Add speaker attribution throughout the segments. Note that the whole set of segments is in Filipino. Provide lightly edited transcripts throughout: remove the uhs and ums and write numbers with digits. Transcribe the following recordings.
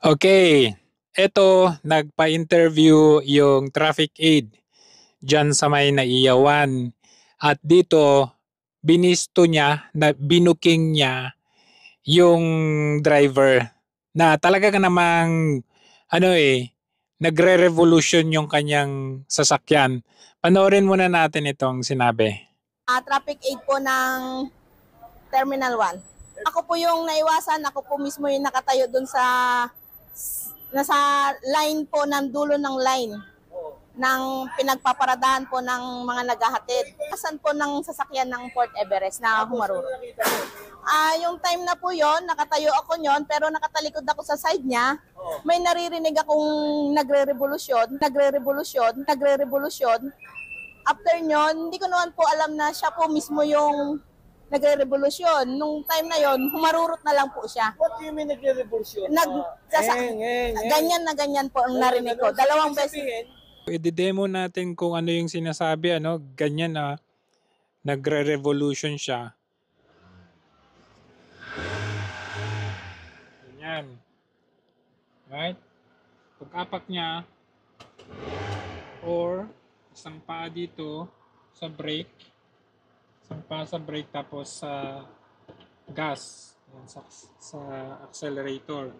Speaker 1: Okay, eto nagpa-interview yung traffic aid diyan sa may Naiyawan at dito binisto niya na binuking niya yung driver na talaga namang ano, nagre-revolution yung kanyang sasakyan. Panoorin muna natin itong sinabi.
Speaker 2: Traffic aid po ng Terminal 1. Ako po yung naiwasan, ako po mismo yung nakatayo dun sa nasa line po ng dulo ng line ng pinagpaparadahan po ng mga naghahatid. Kasan po ng sasakyan ng Port Everest na humaruro. Yung time na po yon, nakatayo ako yon, pero nakatalikod ako sa side niya. May naririnig akong nagre-revolusyon. After nyon, hindi ko naman po alam na siya po mismo yung nagre-revolusyon. Nung time na yon, humarurot na lang po siya.
Speaker 3: What do you mean nagre-revolusyon?
Speaker 2: Ganyan na ganyan po ang narinig ko. Dalawang beses.
Speaker 1: I-demo natin kung ano yung sinasabi, ganyan na nagre-revolution siya. Ganyan. Right? Pag-apak niya, or isang paa dito sa brake, isang paa sa brake tapos sa gas, yan, sa accelerator.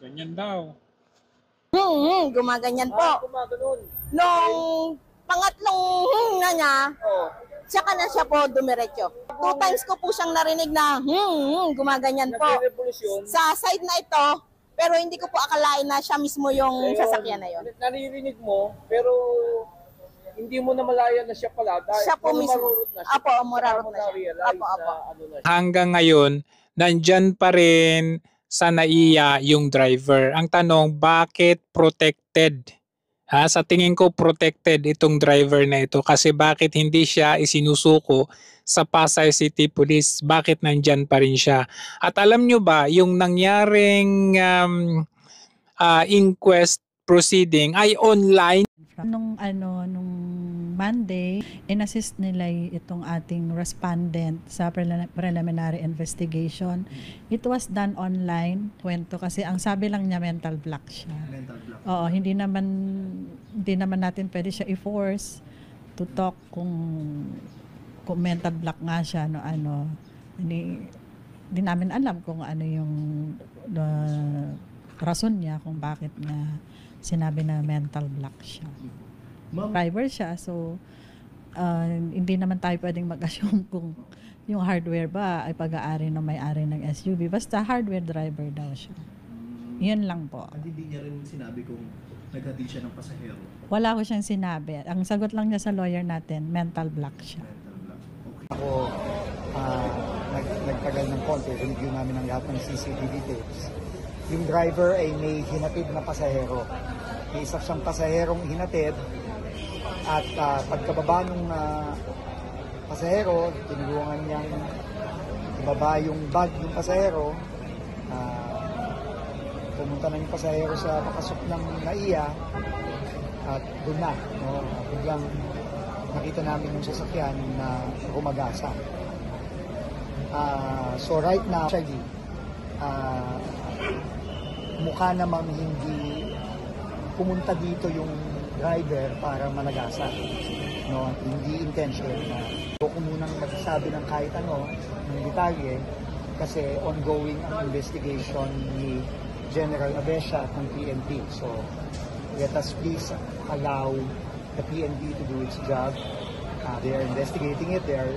Speaker 1: Ganyan daw.
Speaker 2: Gumaganyan po.
Speaker 3: Gumaganon.
Speaker 2: Nung pangatlong na niya, tsaka na siya po dumiretso. 2 times ko po siyang narinig na gumaganyan po.
Speaker 3: Nagre-revolusyon.
Speaker 2: Sa side na ito, pero hindi ko po akalain na siya mismo yung sasakyan na yon.
Speaker 3: Naririnig mo, pero hindi mo na malaya na siya pala. Dahil
Speaker 2: Siya po mismo.
Speaker 3: marurot na siya.
Speaker 2: Apo, marurot na siya.
Speaker 3: Na-realize
Speaker 2: Apo, apo.
Speaker 3: na ano na siya.
Speaker 1: Hanggang ngayon, nandyan pa rin sa NAIA yung driver. Ang tanong, bakit protected? Sa tingin ko protected itong driver na ito kasi bakit hindi siya isinusuko sa Pasay City Police? Bakit nandyan pa rin siya? At alam nyo ba, yung nangyaring inquest proceeding ay online.
Speaker 4: Nung Monday, in-assist nila itong ating respondent sa preliminary investigation. It was done online, kwento kasi ang sabi lang niya mental block siya.
Speaker 5: Mental block.
Speaker 4: Oo, hindi naman natin pwede siya i-force to talk kung mental block nga siya hindi namin alam kung ano yung rason niya kung bakit niya sinabi na mental block siya. Driver siya, so hindi naman tayo pwedeng mag-assume kung yung hardware ba ay pag-aari ng may-ari ng SUV. Basta hardware driver daw siya. Yun lang po.
Speaker 5: At hindi niya rin sinabi kung naghatid siya ng pasahero.
Speaker 4: Wala ko siyang sinabi. Ang sagot lang niya sa lawyer natin, mental block siya.
Speaker 5: Mental block. Okay.
Speaker 6: Ako, nagtagal ng konti, review namin ang lahat ng CCTV tapes. Yung driver ay may hinatid na pasahero. May isa siyang pasaherong hinatid at pagkababa ng pasahero, tinulungan niyang ibaba yung bag ng pasahero. Pumunta na yung pasahero sa pakasok ng NAIA at doon na. Biglang nakita namin yung sasakyan na gumagasa. So right now, actually, mukha namang hindi pumunta dito yung driver para malagasan. Hindi intention na ako munang magsasabi ng kahit ano, ng detalye, kasi ongoing ang investigation ni General Abesha at ng PNP. So let us please allow the PNP to do its job. They are investigating it. They are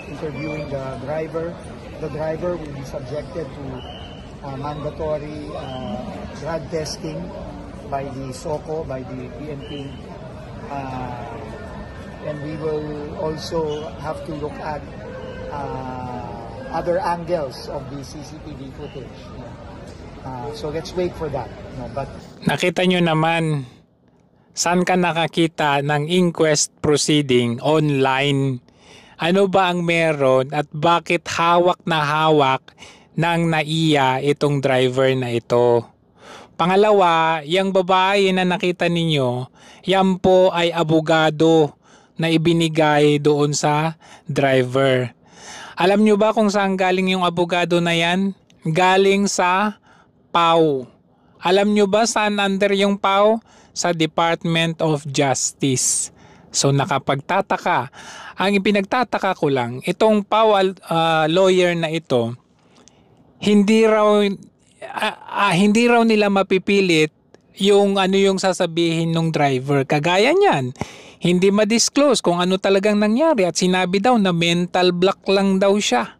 Speaker 6: interviewing the driver. The driver will be subjected to mandatory drug testing by the SOCO, by the PNP. And we will also have to look at other angles of the CCTV footage. So let's wait for that. But
Speaker 1: Nakita nyo naman, saan ka nakakita ng inquest proceeding online? Ano ba ang meron at bakit hawak na hawak ng NAIA itong driver na ito? Pangalawa, yung babae na nakita ninyo, yan po ay abogado na ibinigay doon sa driver. Alam nyo ba kung saan galing yung abogado na yan? galing sa PAW. Alam nyo ba saan under yung PAW? Sa Department of Justice. So nakapagtataka. Ang ipinagtataka ko lang, itong PAW lawyer na ito, hindi raw nila mapipilit yung ano yung sasabihin ng driver. Kagaya niyan, hindi ma-disclose kung ano talagang nangyari at sinabi daw na mental block lang daw siya.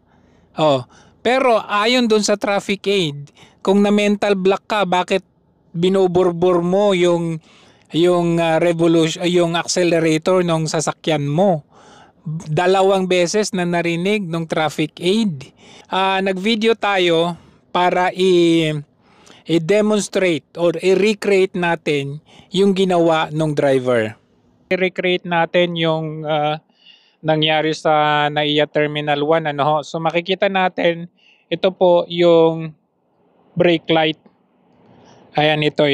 Speaker 1: Oh, pero ayon dun sa traffic aid, kung na mental block ka, bakit binuburbur mo yung revolution, yung accelerator ng sasakyan mo? 2 beses na narinig ng traffic aid. Nag-video tayo para i-demonstrate or i-recreate natin yung ginawa ng driver. I-recreate natin yung nangyari sa NAIA Terminal 1. So makikita natin, ito po yung brake light. Ayan, ito.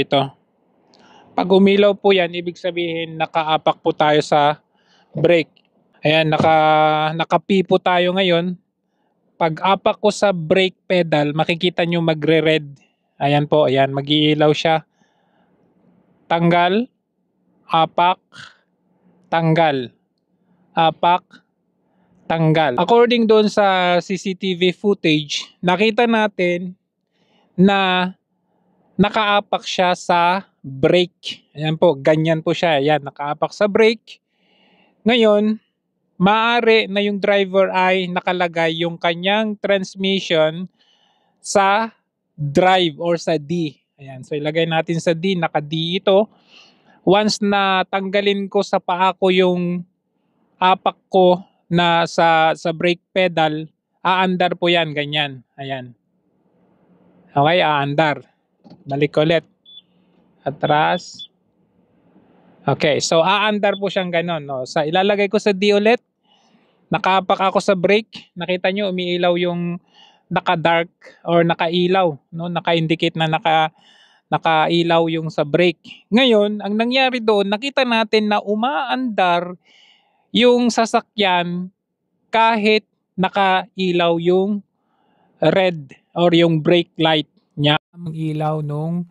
Speaker 1: Pag umilaw po yan, ibig sabihin nakaapak po tayo sa brake. Ayan, naka-P po tayo ngayon. Pag apak ko sa brake pedal, makikita nyo magre-red. Ayan po, ayan, mag-iilaw siya. Tanggal, apak, tanggal. Apak, tanggal. According doon sa CCTV footage, nakita natin na nakaapak siya sa brake. Ayan po, ganyan po siya. Ayan, nakaapak sa brake. Ngayon, maaari na yung driver ay nakalagay yung kanyang transmission sa drive or sa D. Ayan, so ilagay natin sa D, naka-D ito. Once na tanggalin ko sa paa ko yung apak ko na sa brake pedal, aandar po yan, ganyan. Ayan. Okay, aandar. Balik ulit. Atras. Okay, so aandar po siyang ganon. No? Sa ilalagay ko sa D ulit, nakaapak ako sa brake. Nakita nyo, umiilaw yung naka-dark or nakailaw. No? Naka-indicate na nakailaw yung sa brake. Ngayon, ang nangyari doon, nakita natin na umaandar yung sasakyan kahit nakailaw yung red or yung brake light niya. Ang ilaw nung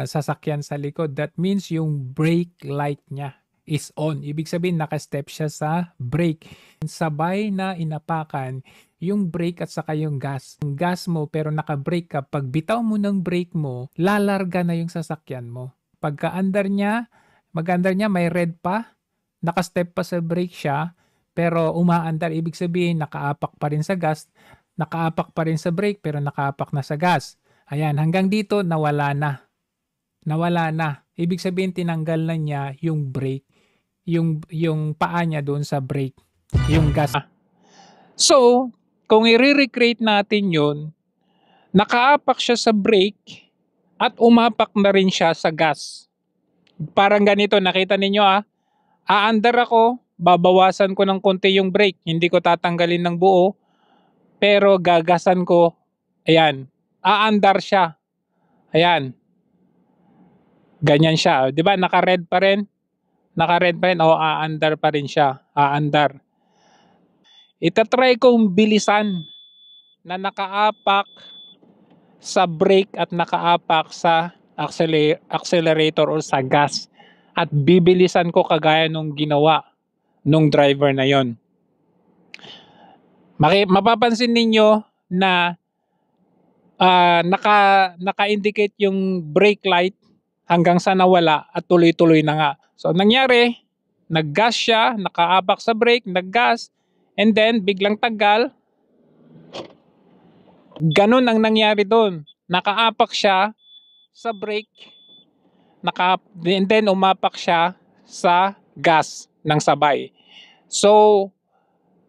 Speaker 1: sasakyan sa likod. That means yung brake light niya is on. Ibig sabihin naka-step siya sa brake. Sabay na inapakan yung brake at saka yung gas. Yung gas mo pero naka-brake ka. Pag bitaw mo ng brake mo, lalarga na yung sasakyan mo. Pagka-andar niya, mag-andar niya may red pa, naka-step pa sa brake siya, pero umaandar. Ibig sabihin nakaapak pa rin sa gas, nakaapak pa rin sa brake pero nakaapak na sa gas. Ayan, hanggang dito nawala na. Nawala na. Ibig sabihin tinanggal na niya yung brake, yung paa niya doon sa brake, yung gas. So, kung i-recreate natin yun, nakaapak siya sa brake at umapak na rin siya sa gas. Parang ganito, nakita ninyo aandar ako, babawasan ko ng konti yung brake, hindi ko tatanggalin ng buo, pero gagasan ko, ayan, aandar siya. Ayan. Ganyan siya. 'Di ba? Naka-red pa rin. Naka-red pa rin. O, aandar pa rin siya. Aandar. Itatry kong bilisan na nakaapak sa brake at nakaapak sa accelerator o sa gas. At bibilisan ko kagaya nung ginawa nung driver na yon. Mapapansin ninyo na naka-indicate yung brake light hanggang sa nawala at tuloy-tuloy na nga. So, nangyari, nag-gas siya, nakaapak sa brake, nag-gas, and then, biglang tagal, ganun ang nangyari doon. Nakaapak siya sa brake, and then umapak siya sa gas ng sabay. So,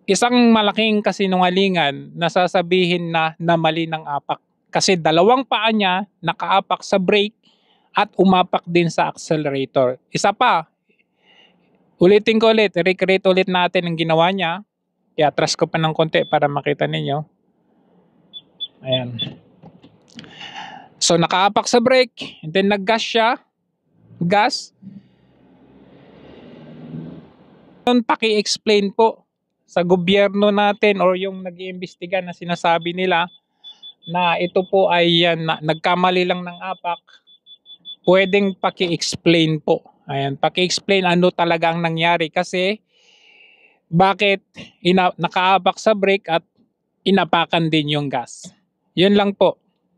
Speaker 1: isang malaking kasinungalingan na sasabihin na mali ng apak. Kasi dalawang paa niya nakaapak sa brake at umapak din sa accelerator. Isa pa, ulitin ko ulit, recreate ulit natin ang ginawa niya. I-atras ko pa ng konti para makita ninyo. Ayan. So, nakaapak sa brake, and then nag-gas siya. Gas. Paki-explain po sa gobyerno natin or yung nag-iimbestiga na sinasabi nila na ito po ay nagkamali lang ng apak, pwedeng paki-explain po. Ayan, paki-explain ano talaga ang nangyari kasi bakit nakaapak sa brake at inapakan din yung gas. Yun lang po.